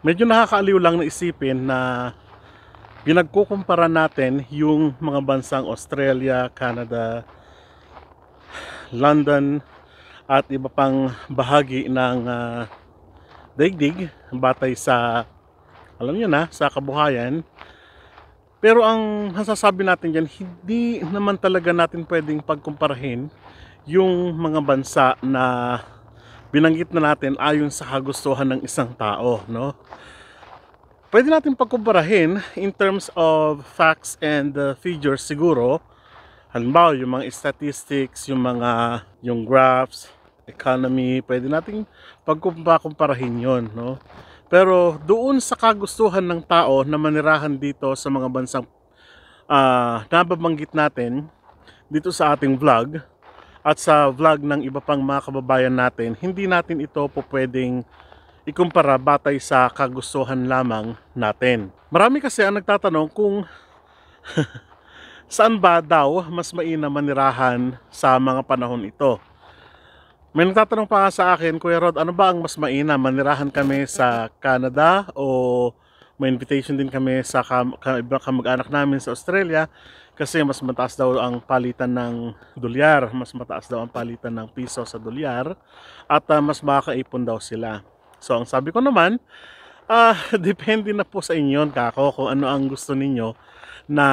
Medyo nakakaaliw lang na isipin na pinagkukumpara natin yung mga bansang Australia, Canada, London at iba pang bahagi ng daigdig batay sa, alam niyo na, sa kabuhayan. Pero ang masasabi natin dyan, hindi naman talaga natin pwedeng pagkumparahin yung mga bansa na binanggit na natin ayon sa kagustuhan ng isang tao, no? Pwede natin pagkumparahin in terms of facts and figures siguro. Halimbawa, yung mga statistics, yung graphs, economy, pwede nating pagkumparahin yon, no? Pero doon sa kagustuhan ng tao na manirahan dito sa mga bansang nababanggit natin dito sa ating vlog at sa vlog ng iba pang mga kababayan natin, hindi natin ito po pwedeng ikumpara batay sa kagustuhan lamang natin. Marami kasi ang nagtatanong kung saan ba daw mas mainam manirahan sa mga panahon ito. May nagtatanong pa nga sa akin, Kuya Rod, ano ba ang mas mainam? Manirahan kami sa Canada o may invitation din kami sa ibang kamag-anak namin sa Australia kasi mas mataas daw ang palitan ng dolyar, mas mataas daw ang palitan ng piso sa dolyar at mas makakaipon daw sila. So ang sabi ko naman, depende na po sa inyo, kako, kung ano ang gusto ninyo na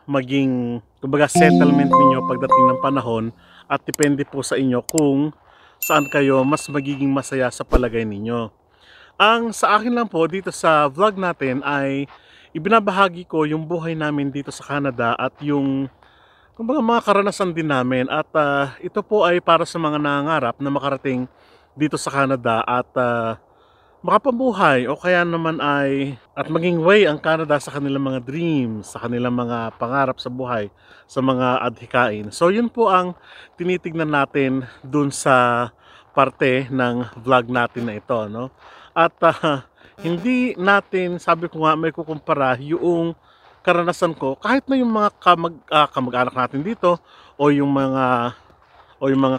maging, kumbaga, settlement ninyo pagdating ng panahon, at depende po sa inyo kung saan kayo mas magiging masaya sa palagay ninyo. Ang sa akin lang po dito sa vlog natin ay ibinabahagi ko yung buhay namin dito sa Canada at yung, kumbaga, mga karanasan din namin, at ito po ay para sa mga nangangarap na makarating dito sa Canada at makapabuhay o kaya naman ay at maging way ang Canada sa kanilang mga dreams, sa kanilang mga pangarap sa buhay, sa mga adhikain. So yun po ang tinitignan natin dun sa parte ng vlog natin na ito, no? At hindi natin, sabi ko nga, may kukumpara yung karanasan ko kahit na yung mga kamag-anak natin dito o yung mga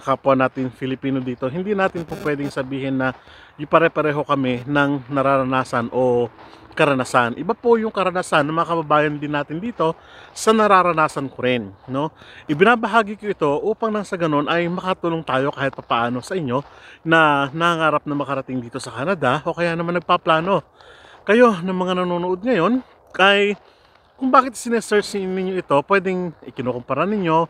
kapwa natin Filipino dito. Hindi natin po pwedeng sabihin na yung pare-pareho kami ng nararanasan o karanasan. Iba po yung karanasan ng mga kababayan din natin dito sa nararanasan ko rin, no? Ibinabahagi ko ito upang nang sa ganun ay makatulong tayo kahit papaano sa inyo na nangarap na makarating dito sa Canada o kaya naman nagpaplano kayo ng mga nanonood ngayon kay kung bakit sinesearch ninyo ito, pwedeng ikinukumpara ninyo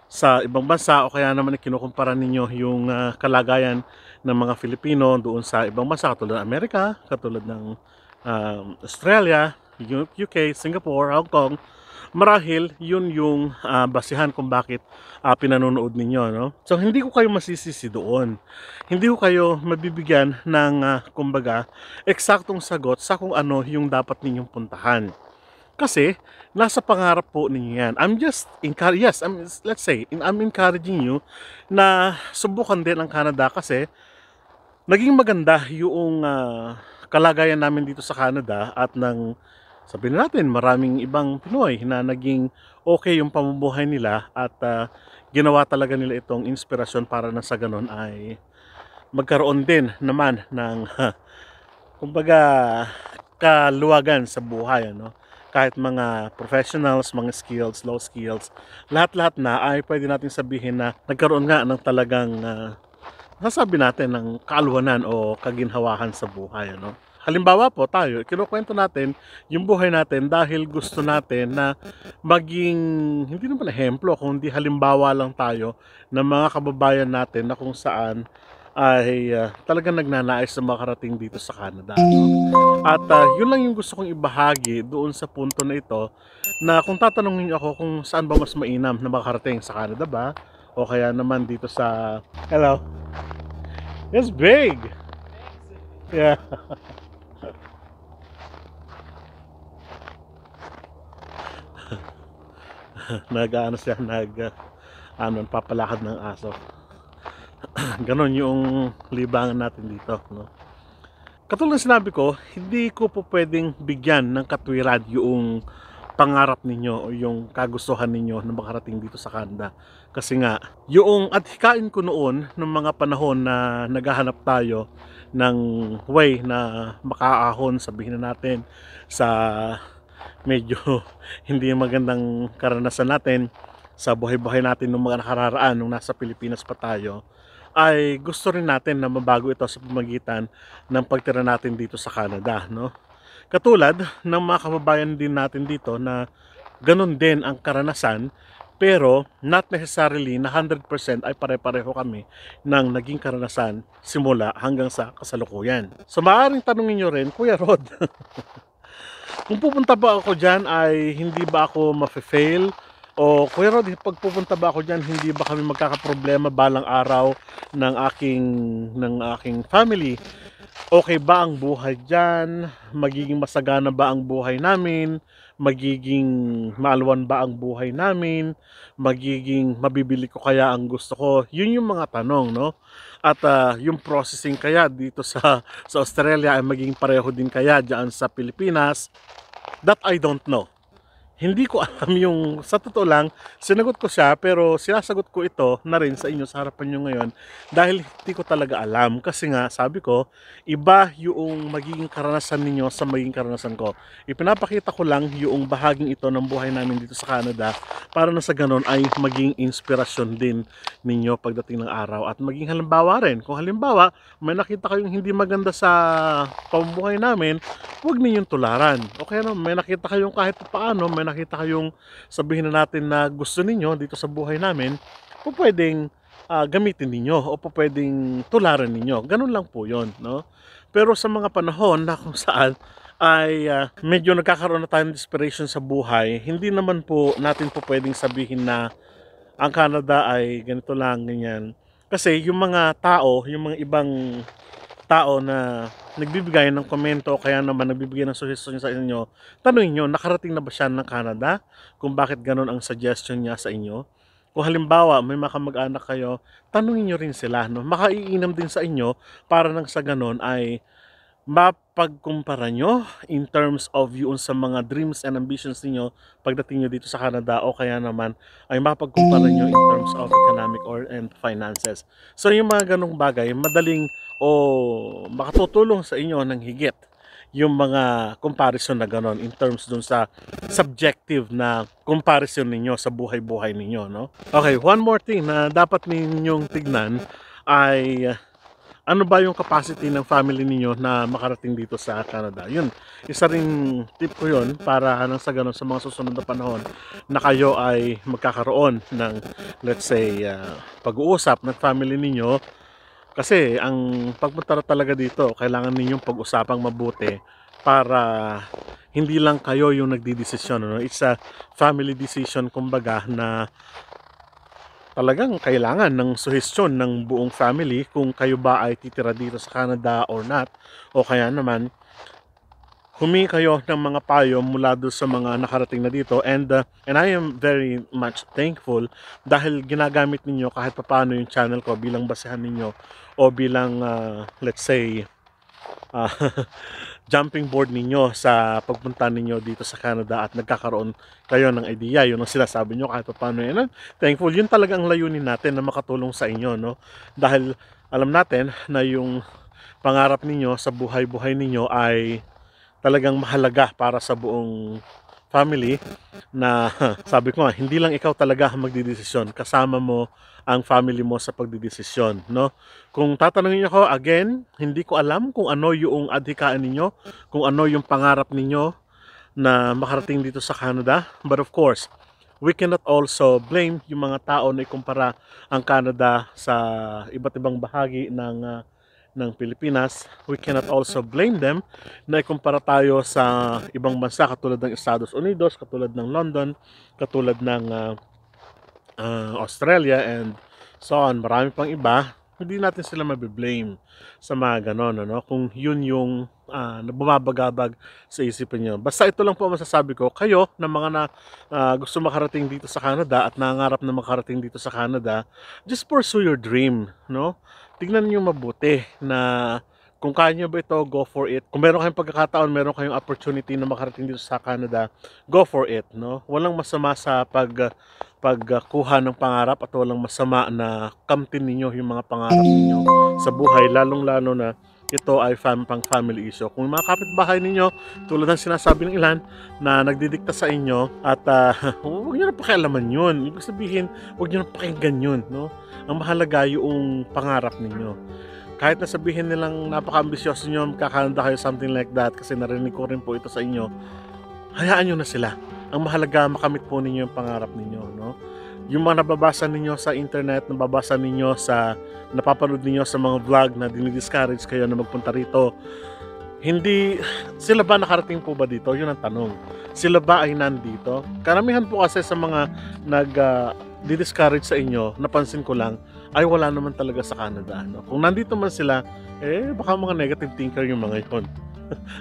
sa ibang bansa o kaya naman kinukumpara ninyo yung kalagayan ng mga Filipino doon sa ibang bansa katulad ng Amerika, katulad ng Australia, UK, Singapore, Hong Kong. Marahil yun yung basihan kung bakit pinanonood ninyo, no? So hindi ko kayo masisisi doon. Hindi ko kayo mabibigyan ng kumbaga eksaktong sagot sa kung ano yung dapat ninyong puntahan. Kasi nasa pangarap po ninyo yan. I'm encouraging you na subukan din ang Canada kasi naging maganda yung kalagayan namin dito sa Canada at sabihin natin maraming ibang Pinoy na naging okay yung pamumuhay nila at ginawa talaga nila itong inspirasyon para na sa ganun ay magkaroon din naman ng kumbaga kaluwagan sa buhay, ano? Kahit mga professionals, mga skills, low skills, lahat-lahat na ay pwede natin sabihin na nagkaroon nga ng talagang nasabi natin ng kaalwanan o kaginhawahan sa buhay, ano? Halimbawa po tayo, kinukwento natin yung buhay natin dahil gusto natin na maging, hindi naman ehemplo, kundi halimbawa lang tayo ng mga kababayan natin na kung saan ay talagang nagnanais na makarating dito sa Canada, no? At yun lang yung gusto kong ibahagi doon sa punto na ito, na kung tatanungin niyo ako kung saan ba mas mainam na makarating, sa Canada ba o kaya naman dito sa, hello, it's big, yeah. Nag-ano siya, papalakad ng aso. Ganon yung libangan natin dito, no? Katulad ng sinabi ko, hindi ko po pwedeng bigyan ng katwiran yung pangarap ninyo o yung kagustuhan ninyo na makarating dito sa Canada. Kasi nga, yung adhikain ko noon ng mga panahon na naghahanap tayo ng way na makaahon, sabihin na natin, sa medyo hindi magandang karanasan natin sa buhay-buhay natin nung mga nakararaan nung nasa Pilipinas pa tayo, ay gusto rin natin na mabago ito sa pamagitan ng pagtira natin dito sa Canada, no? Katulad ng mga kababayan din natin dito na ganun din ang karanasan, pero not necessarily na 100% ay pare-pareho kami ng naging karanasan simula hanggang sa kasalukuyan. So maaaring tanungin nyo rin, Kuya Rod, kung pupunta ba ako dyan ay hindi ba ako mafe-fail? O Kuya Rod, pag pupunta ba ako dyan, hindi ba kami magkakaproblema balang araw ng aking family? Okay ba ang buhay dyan? Magiging masagana ba ang buhay namin? Magiging maalwan ba ang buhay namin? Magiging mabibili ko kaya ang gusto ko? Yun yung mga tanong, no? At yung processing kaya dito sa Australia ay maging pareho din kaya dyan sa Pilipinas? That I don't know. Hindi ko alam yung, sa totoo lang, sinagot ko siya pero sinasagot ko ito na rin sa inyo sa harapan nyo ngayon dahil hindi ko talaga alam. Kasi nga, sabi ko, iba yung magiging karanasan ninyo sa magiging karanasan ko. Ipinapakita ko lang yung bahaging ito ng buhay namin dito sa Canada para na sa ganon ay maging inspirasyon din ninyo pagdating ng araw at maging halimbawa rin. Kung halimbawa, may nakita kayong hindi maganda sa pamumuhay namin, huwag ninyong tularan. Okay, no? May nakita kayong kahit paano, may nakita kayong sabihin na natin na gusto ninyo dito sa buhay namin, po pwedeng gamitin ninyo o po pwedeng tularan ninyo. Ganun lang po yon, no? Pero sa mga panahon na kung saan ay medyo nagkakaroon na tayo ng inspiration sa buhay, hindi naman po natin po pwedeng sabihin na ang Canada ay ganito lang, ganyan. Kasi yung mga tao, yung mga ibang tao na nagbibigay ng komento o kaya naman nagbibigay ng suggestion sa inyo, tanungin nyo, nakarating na ba siya ng Canada? Kung bakit ganun ang suggestion niya sa inyo? Kung halimbawa, may mga kamag-anak kayo, tanungin nyo rin sila, no? Makaiinam din sa inyo para nang sa ganun ay mapagkumpara nyo in terms of yun sa mga dreams and ambitions niyo pagdating nyo dito sa Canada o kaya naman ay mapagkumpara nyo in terms of economic and finances. So yung mga ganong bagay, madaling o makatutulong sa inyo ng higit yung mga comparison na ganon in terms dun sa subjective na comparison ninyo sa buhay-buhay ninyo, no? Okay, one more thing na dapat ninyong tignan ay ano ba yung capacity ng family ninyo na makarating dito sa Canada. Yun, isa ring tip ko yun para nang sa ganun sa mga susunod na panahon na kayo ay magkakaroon ng, let's say, pag-uusap ng family ninyo. Kasi ang pagpunta talaga dito, kailangan ninyong pag-usapang mabuti para hindi lang kayo yung nagdidesisyon. No? It's a family decision, kumbaga, na talagang kailangan ng suhestyon ng buong family kung kayo ba ay titira dito sa Canada or not, o kaya naman humingi kayo ng mga payo mula doon sa mga nakarating na dito, and I am very much thankful dahil ginagamit ninyo kahit papaano yung channel ko bilang basehan ninyo o bilang let's say jumping board ninyo sa pagpunta ninyo dito sa Canada at nagkakaroon kayo ng idea. Yun ang sinasabi nyo kahit paano yan. Thankful, yun talaga ang layunin natin na makatulong sa inyo, no? Dahil alam natin na yung pangarap ninyo sa buhay-buhay ninyo ay talagang mahalaga para sa buong family na sabi ko nga, hindi lang ikaw talaga magdidesisyon, kasama mo ang family mo sa pagdidesisyon, no? Kung tatanungin niyo ako, again, hindi ko alam kung ano yung adhikain ninyo, kung ano yung pangarap ninyo na makarating dito sa Canada, but of course, we cannot also blame yung mga tao na ikumpara ang Canada sa iba't ibang bahagi ng Pilipinas. We cannot also blame them na ikumpara tayo sa ibang bansa katulad ng Estados Unidos, katulad ng London, katulad ng Australia and so on. Marami pang iba. Hindi natin sila mabiblame sa mga ganon, ano? Kung yun yung bumabagabag sa isipin nyo. Basta ito lang po masasabi ko, kayo na mga gusto makarating dito sa Canada at nangangarap na makarating dito sa Canada, just pursue your dream, no? Tignan niyo mabuti na kung kaya nyo ba ito, go for it. Kung meron kayong pagkakataon, meron kayong opportunity na makarating dito sa Canada, go for it, no? Walang masama sa pagkuha ng pangarap at walang masama na kamtin ninyo yung mga pangarap ninyo sa buhay, lalong-lalo na ito ay pang family issue. Kung mga kapitbahay ninyo, tulad ng sinasabi ng ilan, na nagdidikta sa inyo at huwag nyo na pakialaman yun. Ibig sabihin, huwag nyo na pakinggan yun. No? Ang mahalaga yung pangarap ninyo. Kahit na sabihin nilang napaka-ambisyoso nyo, magkakanada kayo, something like that, kasi narinig ko rin po ito sa inyo, hayaan nyo na sila. Ang mahalaga, makamit po ninyo yung pangarap ninyo. No? Yung mga nababasa ninyo sa internet, nababasa ninyo sa, napapanood ninyo sa mga vlog na dinidiscourage kayo na magpunta rito, hindi, sila ba nakarating po ba dito? Yun ang tanong. Sila ba ay nandito? Karamihan po kasi sa mga nag-discourage sa inyo, napansin ko lang, ay wala naman talaga sa Canada. No? Kung nandito man sila, baka mga negative thinker yung mga yun.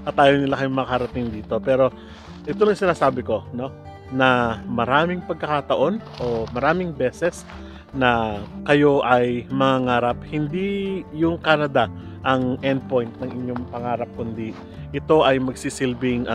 At ayaw nila kayong makarating dito. Pero ito lang sinasabi ko, no? Na maraming pagkakataon o maraming beses na kayo ay mangarap, hindi yung Canada ang endpoint ng inyong pangarap, kundi ito ay magsisilbing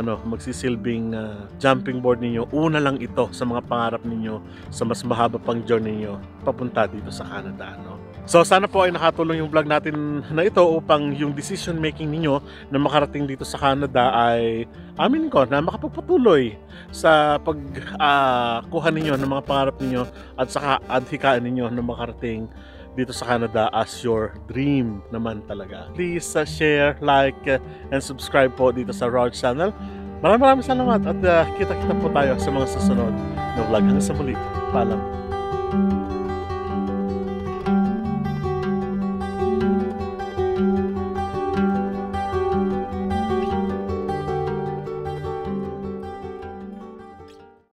jumping board ninyo. Una lang ito sa mga pangarap ninyo sa mas mahaba pang journey niyo papunta dito sa Canada, no? So sana po ay nakatulong yung vlog natin na ito upang yung decision making ninyo na makarating dito sa Canada ay amin ko na makapagpatuloy sa pagkuha ninyo ng mga pangarap ninyo at saka adhikain ninyo na makarating dito sa Canada as your dream naman talaga. Please share, like, and subscribe po dito sa Rog channel. Maraming salamat at kita-kita po tayo sa mga susunod na vlog. Hanggang sa muli. Paalam.